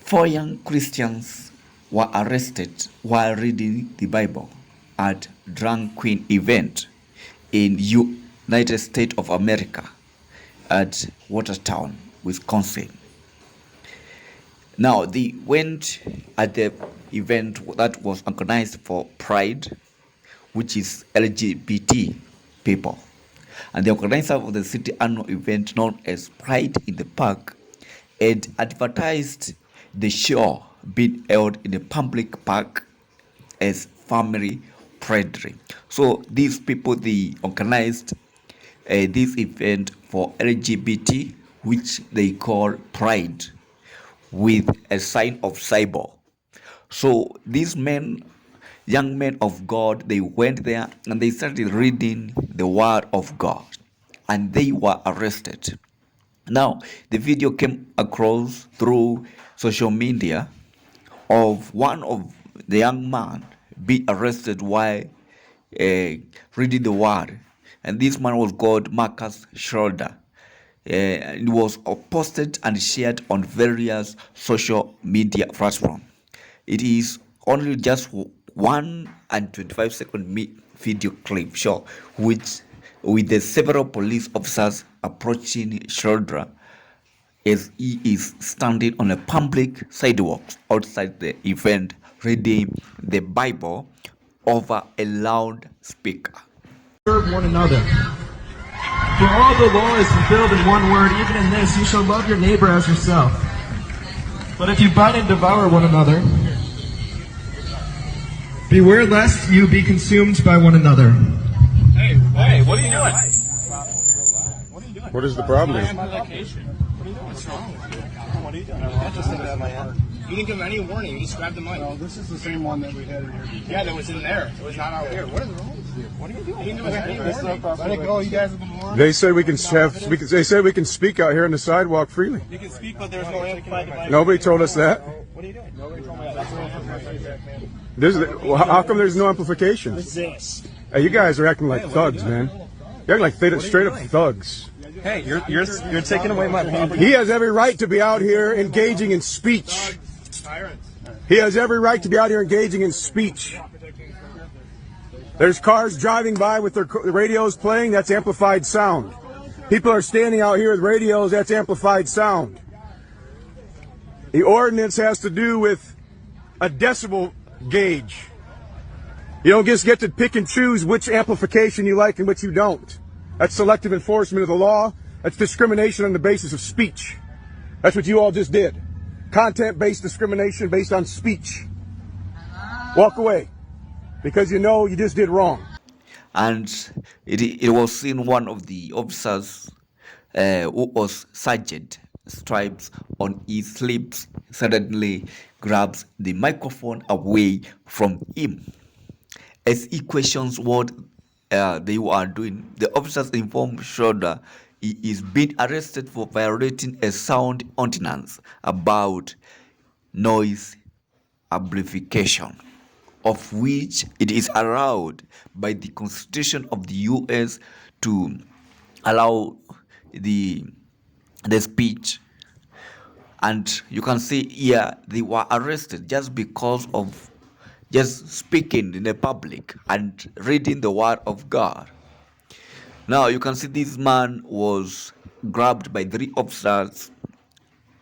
Four young Christians were arrested while reading the Bible at drag queen event in United States of America at Watertown, Wisconsin. Now, they went at the event that was organized for Pride, which is LGBT people. And the organizer of the city annual event known as Pride in the Park had advertised the show being held in a public park as family friendly. So these people, they organized this event for LGBT, which they call Pride, with a sign of cyber. So these men, young men of God, they went there and they started reading the word of God, and they were arrested. Now, the video came across through social media of one of the young man be arrested while reading the word, and this man was called Marcus Schroeder. It was posted and shared on various social media platforms. It is only just 1 and 25 second video clip show, which with the several police officers approaching Schroeder as he is standing on a public sidewalk outside the event reading the Bible over a loud speaker. Serve one another. For all the law is fulfilled in one word, even in this, you shall love your neighbor as yourself. But if you bite and devour one another, beware lest you be consumed by one another. Hey, what are you doing? What is the problem? I'm on vacation. What's wrong? What are you doing? I just didn't have my hand. You didn't give him any warning. You just grabbed the mic. No, this is the same one that we had in here before. Yeah, that was in there. It was not out here. What is wrong with you? What are you doing? You didn't give us any warning. Let it go. You guys have been warned. They said we can they said we can speak out here on the sidewalk freely. You can speak, but there's no amplified device. Nobody told us that. What are you doing? Nobody told me that. That's what Well, how come there's no amplification? What's this? Hey, you guys are acting like thugs, man. You're acting like straight up thugs. Hey, you're taking away my property. He has every right to be out here engaging in speech. He has every right to be out here engaging in speech. There's cars driving by with their radios playing, that's amplified sound. People are standing out here with radios, that's amplified sound. The ordinance has to do with a decibel gauge. You don't just get to pick and choose which amplification you like and which you don't. That's selective enforcement of the law. That's discrimination on the basis of speech. That's what you all just did. Content-based discrimination based on speech. Walk away, because you know you just did wrong. And it was seen one of the officers who was sergeant stripes on his lips suddenly grabs the microphone away from him. As he questions what they were doing, the officers informed Schroeder he is being arrested for violating a sound ordinance about noise amplification, of which it is allowed by the Constitution of the U.S. to allow the speech. And you can see here they were arrested just because of just speaking in the public and reading the word of God. Now you can see this man was grabbed by 3 officers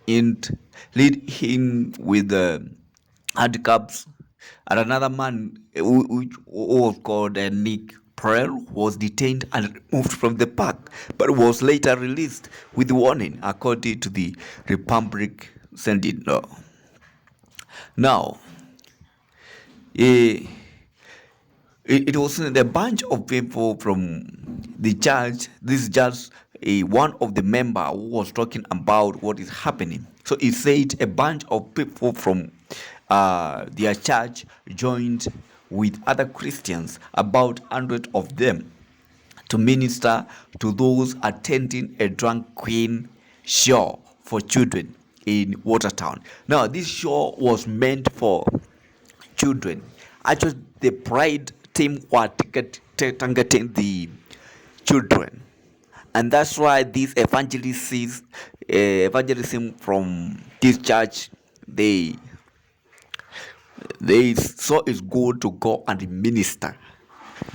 and lead him with the handcuffs, and another man who was called Nick Prell was detained and removed from the park, but was later released with warning, according to the Republic Senate law. Now, it was a bunch of people from the church. This is just one of the member who was talking about what is happening. So he said a bunch of people from their church joined with other Christians, about 100 of them, to minister to those attending a drag queen show for children in Watertown. Now, this show was meant for children. Actually, the Pride team were targeting the children, and that's why these evangelism from this church, they saw it's good to go and minister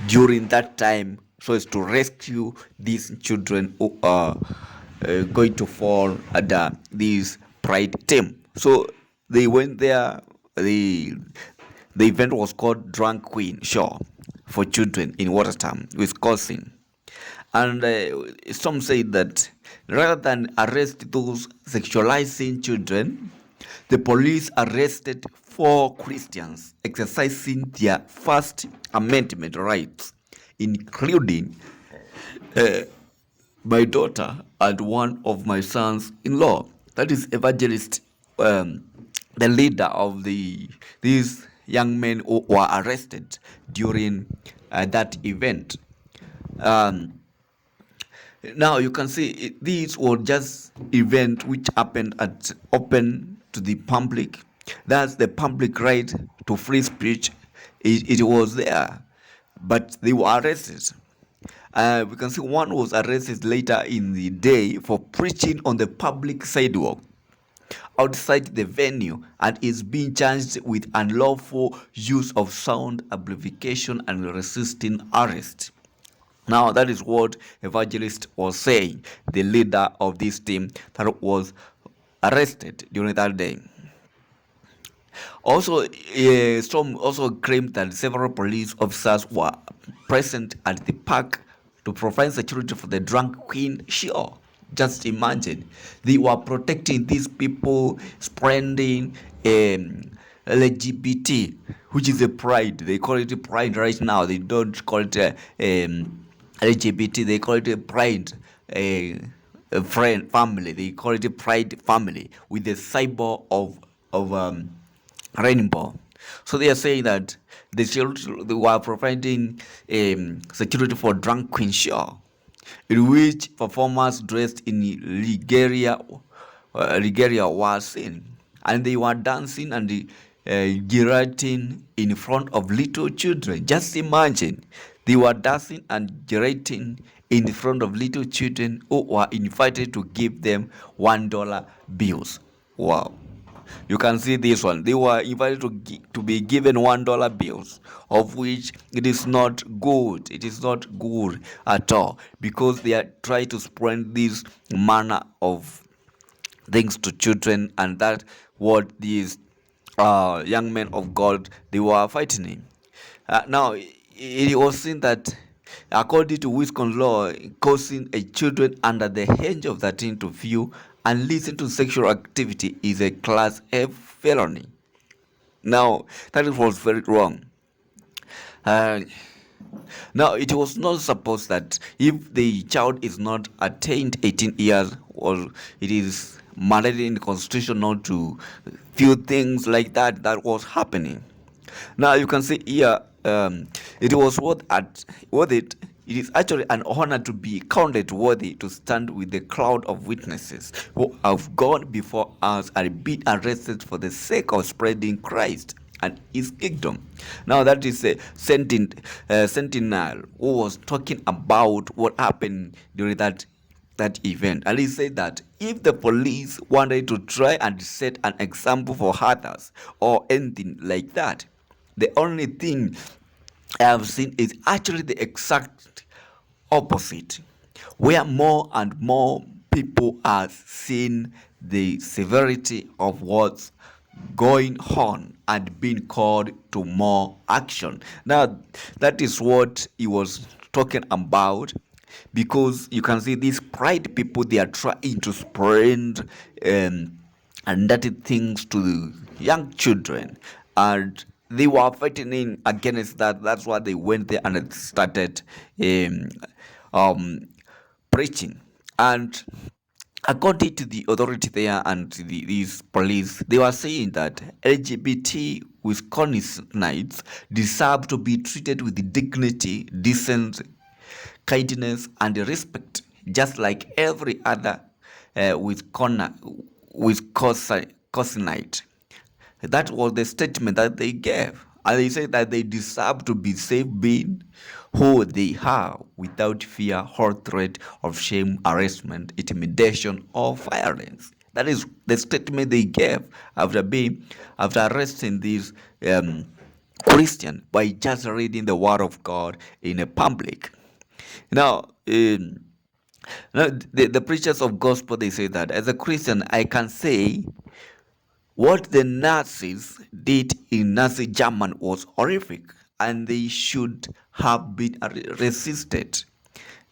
during that time so as to rescue these children who are going to fall under this pride team. So they went there. The event was called Drunk Queen Show for children in Watertown, Wisconsin. And some say that rather than arrest those sexualizing children, the police arrested 4 Christians exercising their First Amendment rights, including my daughter and one of my sons-in-law. That is Evangelist, the leader of these young men who were arrested during that event. Now you can see these were just event which happened at open to the public. That's the public right to free speech. It was there, but they were arrested. We can see one was arrested later in the day for preaching on the public sidewalk outside the venue and is being charged with unlawful use of sound amplification and resisting arrest. Now that is what Evangelist was saying, the leader of this team that was arrested during that day. Also, some also claimed that several police officers were present at the park to provide security for the Drunk Queen show. Just imagine, they were protecting these people, spreading LGBT, which is a pride. They call it a pride right now. They don't call it LGBT. They call it a pride. A friend family. They call it a pride family with the symbol of rainbow. So they are saying that they were providing security for Drunk Queen show, in which performers dressed in regalia were seen, and they were dancing and gyrating in front of little children. Just imagine, they were dancing and gyrating in front of little children who were invited to give them $1 bills. Wow. You can see this one. They were invited to be given $1 bills, of which it is not good. It is not good at all, because they are trying to spread this manner of things to children, and that what these young men of God they were fighting. Now it was seen that, according to Wisconsin law, causing a children under the age of 13 to view and listen to sexual activity is a Class F felony. Now, that was very wrong. Now, it was not supposed that if the child is not attained 18 years, or it is mandated in the constitution not to view things like that, that was happening. Now, you can see here, it was worth it. It is actually an honor to be counted worthy to stand with the crowd of witnesses who have gone before us and been arrested for the sake of spreading Christ and his kingdom. Now that is a sentinel who was talking about what happened during that event, and he said that if the police wanted to try and set an example for others or anything like that, the only thing I have seen is actually the exact opposite, where more and more people are seeing the severity of what's going on and being called to more action. Now, that is what he was talking about, because you can see these pride people, they are trying to spread and dirty things to the young children, and they were fighting against that. That's why they went there and started preaching. And according to the authority there and these police, they were saying that LGBT Wisconsinites deserve to be treated with dignity, decency, kindness, and respect, just like every other Wisconsinite. That was the statement that they gave. And they said that they deserve to be safe being who they are, without fear or threat of shame, harassment, intimidation, or violence. That is the statement they gave after arresting this Christian by just reading the word of God in a public. Now, the preachers of gospel, they say that as a Christian, I can say what the Nazis did in Nazi Germany was horrific, and they should have been resisted.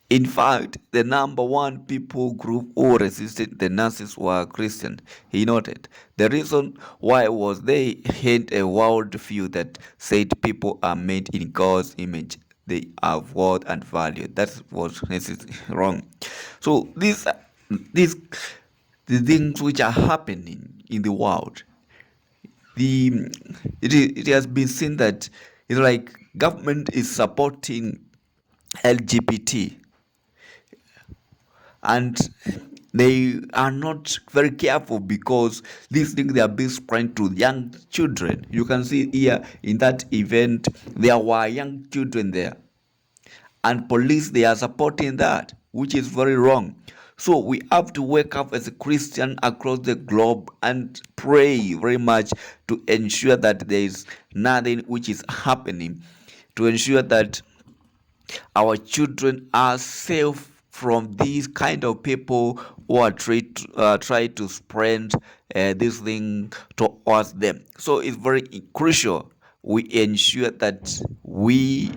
In fact, the number one people group who resisted the Nazis were Christian. He noted the reason why was they had a world view that said people are made in God's image. They have worth and value. That was wrong. So these the things which are happening in the world, it has been seen that it's like government is supporting LGBT, and they are not very careful because these things they are being spread to young children. You can see here in that event there were young children there, and police they are supporting that, which is very wrong. So we have to wake up as a Christian across the globe and pray very much to ensure that there is nothing which is happening, to ensure that our children are safe from these kind of people who are try to spread this thing towards them. So it's very crucial we ensure that we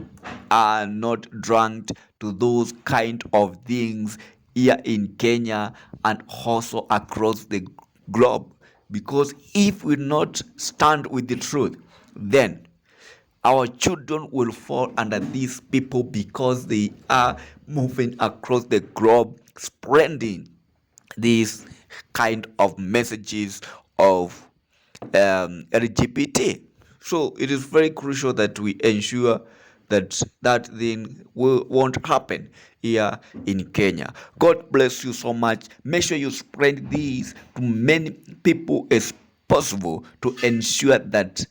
are not drunk to those kind of things here in Kenya and also across the globe, because if we not stand with the truth, then our children will fall under these people because they are moving across the globe spreading these kind of messages of LGBT. So it is very crucial that we ensure that that thing won't happen here in Kenya. God bless you so much. Make sure you spread these to many people as possible to ensure that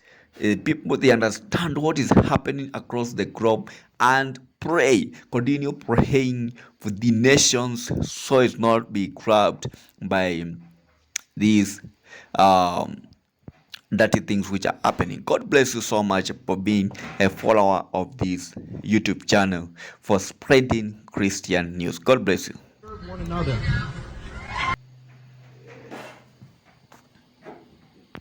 people they understand what is happening across the globe, and continue praying for the nations so it's not be grabbed by these um, dirty things which are happening. God bless you so much for being a follower of this YouTube channel, for spreading Christian news. God bless you. Serve one another.